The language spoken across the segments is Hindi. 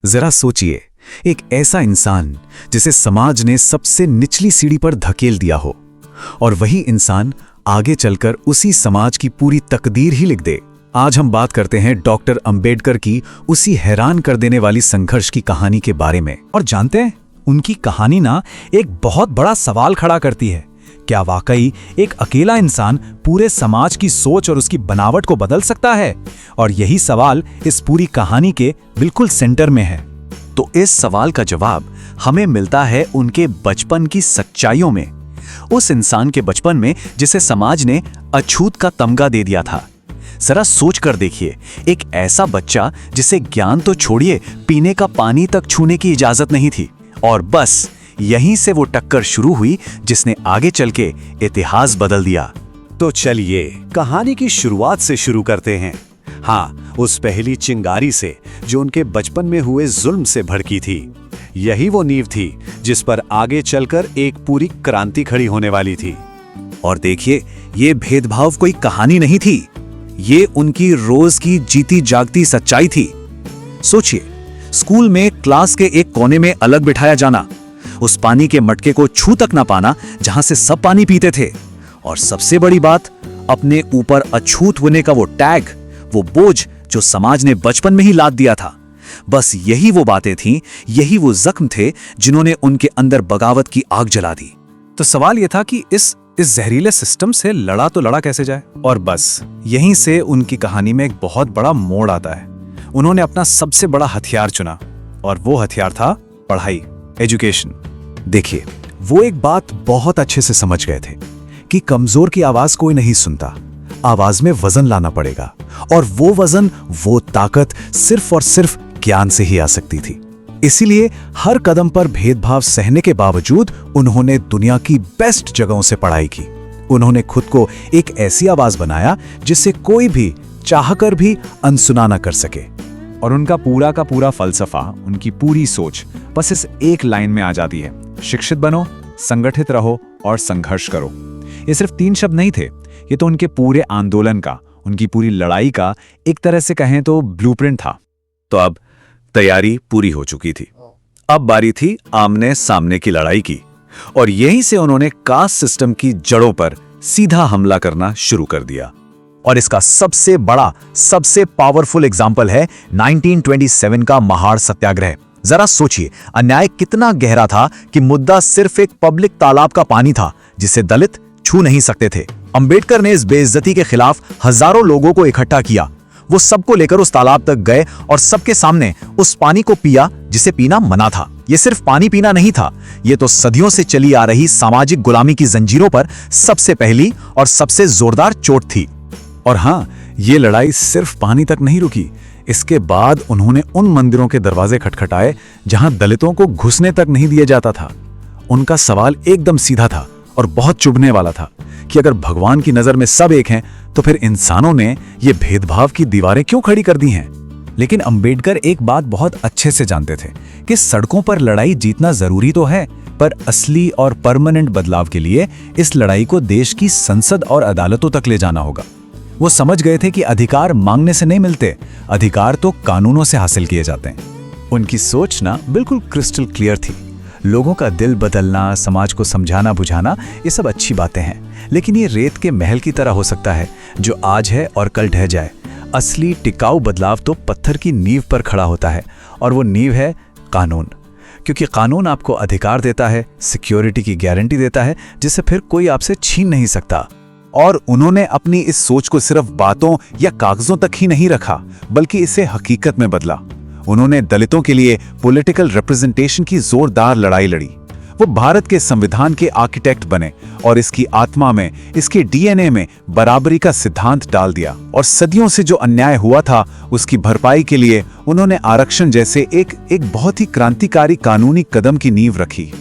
जरा सोचिए, एक ऐसा इंसान जिसे समाज ने सबसे निचली सीढ़ी पर धकेल दिया हो, और वही इंसान आगे चलकर उसी समाज की पूरी तकदीर ही लिख दे। आज हम बात करते हैं डॉक्टर अंबेडकर की उसी हैरान कर देने वाली संघर्ष की कहानी के बारे में। और जानते हैं, उनकी कहानी ना एक बहुत बड़ा सवाल खड़ा करती है। क्या वाकई एक अकेला इंसान पूरे समाज की सोच और उसकी बनावट को बदल सकता है? और यही सवाल इस पूरी कहानी के बिल्कुल सेंटर में है। तो इस सवाल का जवाब हमें मिलता है उनके बचपन की सच्चाइयों में, उस इंसान के बचपन में जिसे समाज ने अछूत का तमगा दे दिया था। जरा सोच कर देखिए, एक ऐसा बच्चा जिसे ज्ञान तो छोड़िए, पीने का पानी तक छूने की इजाजत नहीं थी, और बस यहीं से वो टक्कर शुरू हुई जिसने आगे चल के इतिहास बदल दिया। तो चलिए कहानी की शुरुआत से शुरू करते हैं। हाँ, उस पहली चिंगारी से जो उनके बचपन में हुए जुल्म से भड़की थी। यही वो नींव थी जिस पर आगे चलकर एक पूरी क्रांति खड़ी होने वाली थी। और देखिए, ये भेदभाव कोई कहानी नहीं थी, ये उनकी रोज की जीती जागती सच्चाई थी। सोचिए, स्कूल में क्लास के एक कोने में अलग बिठाया जाना, उस पानी के मटके को छू तक ना पाना जहां से सब पानी पीते थे, और सबसे बड़ी बात, अपने ऊपर अछूत होने का वो टैग, वो बोझ जो समाज ने बचपन में ही लाद दिया था। बस यही वो बातें थीं, यही वो जख्म थे जिन्होंने उनके अंदर बगावत की आग जला दी। तो सवाल यह था कि इस जहरीले सिस्टम से लड़ा तो लड़ा कैसे जाए। और बस यहीं से उनकी कहानी में एक बहुत बड़ा मोड़ आता है। उन्होंने अपना सबसे बड़ा हथियार चुना, और वो हथियार था पढ़ाई, एजुकेशन। देखिए, वो एक बात बहुत अच्छे से समझ गए थे कि कमजोर की आवाज कोई नहीं सुनता, आवाज में वजन लाना पड़ेगा, और वो वजन, वो ताकत सिर्फ और सिर्फ ज्ञान से ही आ सकती थी। इसीलिए हर कदम पर भेदभाव सहने के बावजूद उन्होंने दुनिया की बेस्ट जगहों से पढ़ाई की। उन्होंने खुद को एक ऐसी आवाज बनाया जिससे कोई भी चाहकर भी अनसुना न कर सके। और उनका पूरा का पूरा फलसफा, उनकी पूरी सोच बस इस एक लाइन में आ जाती है: शिक्षित बनो, संगठित रहो और संघर्ष करो। ये सिर्फ 3 शब्द नहीं थे, ये तो उनके पूरे आंदोलन का, उनकी पूरी लड़ाई का एक तरह से कहें तो ब्लूप्रिंट था। तो अब तैयारी पूरी हो चुकी थी, अब बारी थी आमने सामने की लड़ाई की, और यहीं से उन्होंने कास्ट सिस्टम की जड़ों पर सीधा हमला करना शुरू कर दिया। और इसका सबसे बड़ा, सबसे पावरफुल एग्जाम्पल है 1927 का महाड़ सत्याग्रह। जरा सोचिए, अन्याय कितना गहरा था कि मुद्दा सिर्फ एक पब्लिक तालाब का पानी था जिसे दलित छू नहीं सकते थे। अंबेडकर ने इस बेइज्जती के खिलाफ हजारों लोगों को इकट्ठा किया। वो सबको लेकर उस तालाब तक गए और सबके सामने उस पानी को पिया जिसे पीना मना था। ये सिर्फ पानी पीना नहीं था, ये तो सदियों से चली आ रही सामाजिक गुलामी की जंजीरों पर सबसे पहली और सबसे जोरदार चोट थी। और हाँ, ये लड़ाई सिर्फ पानी तक नहीं रुकी। इसके बाद उन्होंने उन मंदिरों के दरवाजे खटखटाए जहां दलितों को घुसने तक नहीं दिया जाता था। उनका सवाल एकदम सीधा था और बहुत चुभने वाला था कि अगर भगवान की नजर में सब एक हैं, तो फिर इंसानों ने ये भेदभाव की दीवारें क्यों खड़ी कर दी हैं? लेकिन अंबेडकर एक बात बहुत अच्छे से जानते थे कि सड़कों पर लड़ाई जीतना जरूरी तो है, पर असली और परमानेंट बदलाव के लिए इस लड़ाई को देश की संसद और अदालतों तक ले जाना होगा। वो समझ गए थे कि अधिकार मांगने से नहीं मिलते, अधिकार तो कानूनों से हासिल किए जाते हैं। उनकी सोच ना बिल्कुल क्रिस्टल क्लियर थी। लोगों का दिल बदलना, समाज को समझाना बुझाना, ये सब अच्छी बातें हैं, लेकिन ये रेत के महल की तरह हो सकता है जो आज है और कल ढह जाए। असली टिकाऊ बदलाव तो पत्थर की नींव पर खड़ा होता है, और वो नींव है कानून। क्योंकि कानून आपको अधिकार देता है, सिक्योरिटी की गारंटी देता है, जिसे फिर कोई आपसे छीन नहीं सकता। और उन्होंने अपनी इस सोच को सिर्फ बातों या कागजों तक ही नहीं रखा, बल्कि इसे हकीकत में बदला। उन्होंने दलितों के लिए पॉलिटिकल रिप्रेजेंटेशन की जोरदार लड़ाई लड़ी। वो भारत के संविधान के आर्किटेक्ट बने और इसकी आत्मा में, इसके डीएनए में बराबरी का सिद्धांत डाल दिया। और सदियों से जो अन्याय हुआ था, उसकी भरपाई के लिए उन्होंने आरक्षण जैसे एक बहुत ही क्रांतिकारी कानूनी कदम की नींव रखी।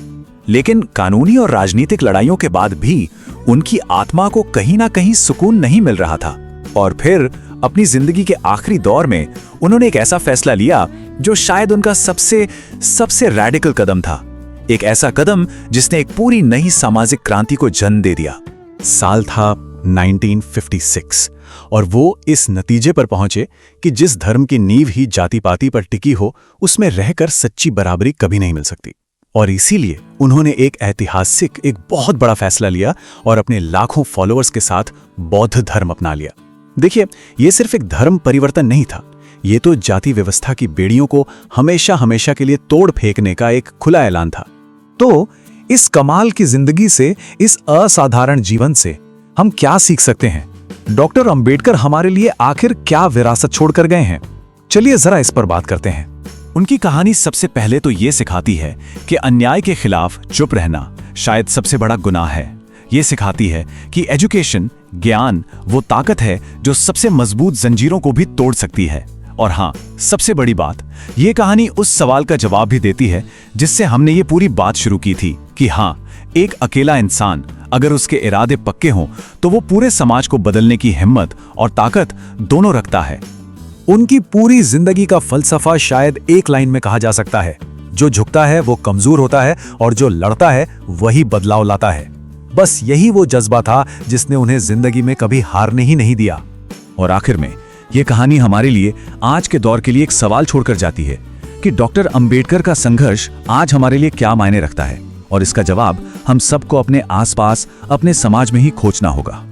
लेकिन कानूनी और राजनीतिक लड़ाइयों के बाद भी उनकी आत्मा को कहीं ना कहीं सुकून नहीं मिल रहा था। और फिर अपनी जिंदगी के आखिरी दौर में उन्होंने एक ऐसा फैसला लिया जो शायद उनका सबसे रैडिकल कदम था। एक ऐसा कदम जिसने एक पूरी नई सामाजिक क्रांति को जन्म दे दिया। साल था 1956 और वो इस नतीजे पर पहुंचे कि जिस धर्म की नींव ही जाति पाति पर टिकी हो, उसमें रहकर सच्ची बराबरी कभी नहीं मिल सकती। और इसीलिए उन्होंने एक ऐतिहासिक, एक बहुत बड़ा फैसला लिया और अपने लाखों फॉलोअर्स के साथ बौद्ध धर्म अपना लिया। देखिए, ये सिर्फ एक धर्म परिवर्तन नहीं था, ये तो जाति व्यवस्था की बेड़ियों को हमेशा हमेशा के लिए तोड़ फेंकने का एक खुला ऐलान था। तो इस कमाल की जिंदगी से, इस असाधारण जीवन से हम क्या सीख सकते हैं? डॉक्टर अंबेडकर हमारे लिए आखिर क्या विरासत छोड़कर गए हैं? चलिए जरा इस पर बात करते हैं। उनकी कहानी सबसे पहले तो ये सिखाती है कि अन्याय के खिलाफ चुप रहना शायद सबसे बड़ा गुनाह है। ये सिखाती है कि एजुकेशन, ज्ञान, वो ताकत है जो सबसे मजबूत जंजीरों को भी तोड़ सकती है। और हाँ, सबसे बड़ी बात, ये कहानी उस सवाल का जवाब भी देती है जिससे हमने ये पूरी बात शुरू की थी कि हाँ, एक अकेला इंसान अगर उसके इरादे पक्के हों तो वो पूरे समाज को बदलने की हिम्मत और ताकत दोनों रखता है। उनकी पूरी जिंदगी का फलसफा शायद एक लाइन में कहा जा सकता है, जो झुकता है वो कमजोर होता है और जो लड़ता है वही बदलाव लाता है। बस यही वो जज्बा था जिसने उन्हें जिंदगी में कभी हारने ही नहीं दिया। और आखिर में ये कहानी हमारे लिए आज के दौर के लिए एक सवाल छोड़कर जाती है कि डॉक्टर अंबेडकर का संघर्ष आज हमारे लिए क्या मायने रखता है, और इसका जवाब हम सबको अपने आसपास, अपने समाज में ही खोजना होगा।